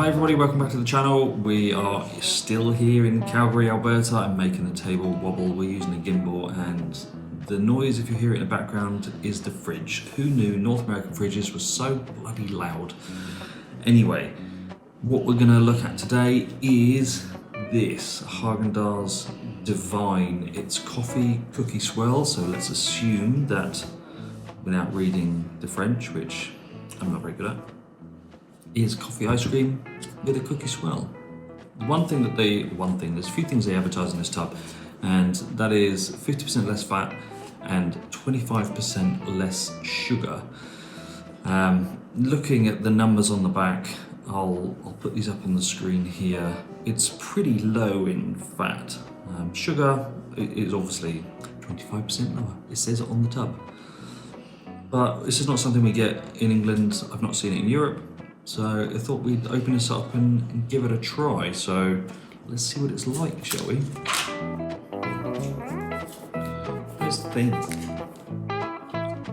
Hi everybody, welcome back to the channel. We are still here in Calgary, Alberta. I'm making the table wobble. We're using a gimbal and the noise, if you hear it in the background, is the fridge. Who knew North American fridges were so bloody loud? Anyway, what we're gonna look at today is this Häagen Dazs Divine. It's coffee cookie swirl, so let's assume that without reading the French, which I'm not very good at, is coffee ice cream with a cookie swirl. There's a few things they advertise in this tub, and that is 50% less fat and 25% less sugar. Looking at the numbers on the back, I'll put these up on the screen here. It's pretty low in fat. Sugar is obviously 25% lower. It says it on the tub. But this is not something we get in England. I've not seen it in Europe. So I thought we'd open this up and give it a try. So let's see what it's like, shall we? Where's the thing?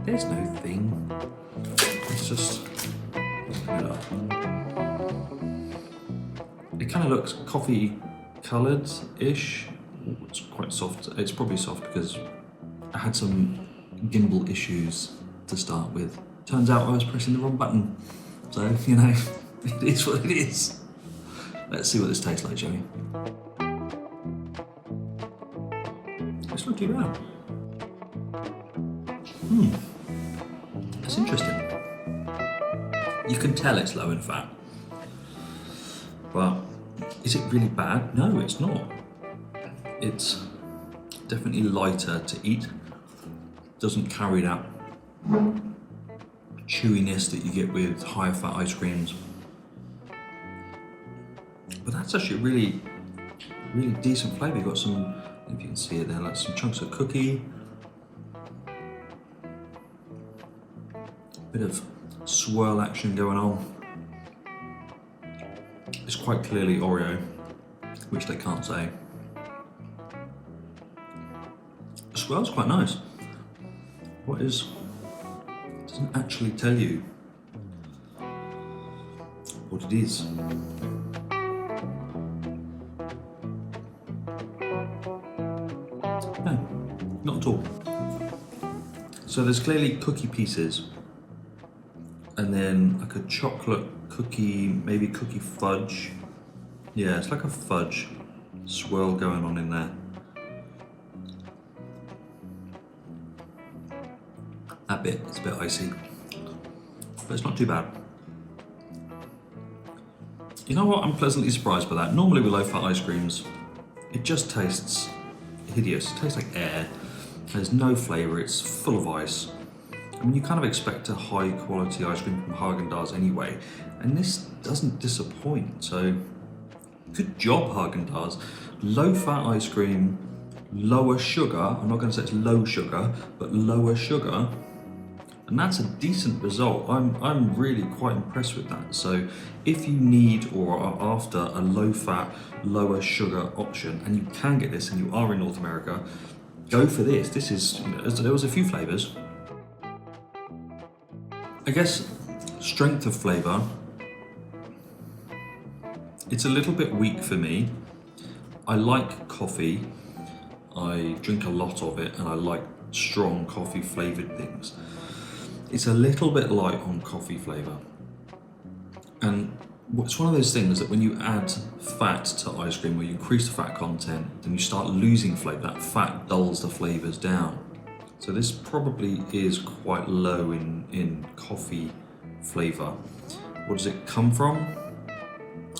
There's no thing. Let's just open it up. It kind of looks coffee coloured-ish. It's quite soft. It's probably soft because I had some gimbal issues to start with. Turns out I was pressing the wrong button. So, you know, it is what it is. Let's see what this tastes like, shall we? It's not too bad. That's interesting. You can tell it's low in fat. But is it really bad? No, it's not. It's definitely lighter to eat. Doesn't carry that chewiness that you get with higher fat ice creams. But that's actually really decent flavour. You've got some, if you can see it there, like some chunks of cookie, bit of swirl action going on. It's quite clearly Oreo, which they can't say. The swirl's quite nice. Doesn't actually tell you what it is. No, not at all. So there's clearly cookie pieces, and then like a chocolate cookie, maybe cookie fudge. Yeah, it's like a fudge swirl going on in there. That bit, it's a bit icy, but it's not too bad. You know what, I'm pleasantly surprised by that. Normally with low-fat ice creams, it just tastes hideous. It tastes like air. There's no flavour, it's full of ice. I mean, you kind of expect a high-quality ice cream from Häagen Dazs anyway, and this doesn't disappoint, so good job, Häagen Dazs. Low-fat ice cream, lower sugar. I'm not going to say it's low sugar, but lower sugar. And that's a decent result. I'm really quite impressed with that. So if you need or are after a low fat, lower sugar option, and you can get this and you are in North America, go for this. This is, there was a few flavors. I guess strength of flavor, it's a little bit weak for me. I like coffee. I drink a lot of it and I like strong coffee flavored things. It's a little bit light on coffee flavour. And it's one of those things that when you add fat to ice cream, or you increase the fat content, then you start losing flavour. That fat dulls the flavours down. So this probably is quite low in coffee flavour. What does it come from?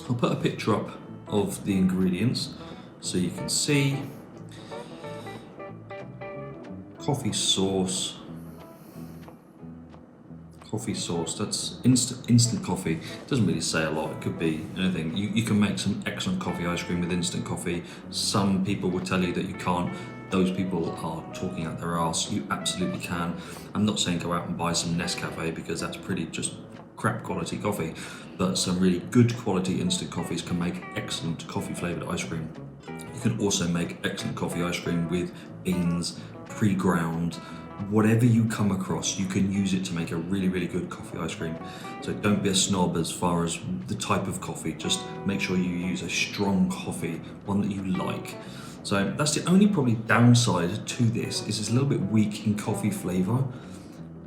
I'll put a picture up of the ingredients so you can see. Coffee sauce, that's instant coffee. It doesn't really say a lot, it could be anything. You can make some excellent coffee ice cream with instant coffee. Some people will tell you that you can't. Those people are talking out their arse. You absolutely can. I'm not saying go out and buy some Nescafe because that's pretty just crap quality coffee, but some really good quality instant coffees can make excellent coffee flavoured ice cream. You can also make excellent coffee ice cream with beans, pre-ground, whatever you come across, you can use it to make a really, really good coffee ice cream. So don't be a snob as far as the type of coffee, just make sure you use a strong coffee, one that you like. So that's the only probably downside to this, is it's a little bit weak in coffee flavour,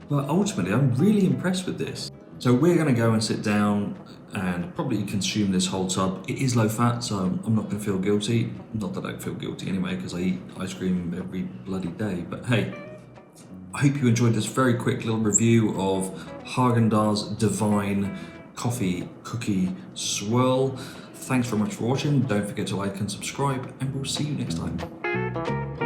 but ultimately I'm really impressed with this. So we're gonna go and sit down and probably consume this whole tub. It is low fat, so I'm not gonna feel guilty. Not that I don't feel guilty anyway, because I eat ice cream every bloody day, but hey, I hope you enjoyed this very quick little review of Häagen Dazs Divine Coffee Cookie Swirl. Thanks very much for watching. Don't forget to like and subscribe, and we'll see you next time.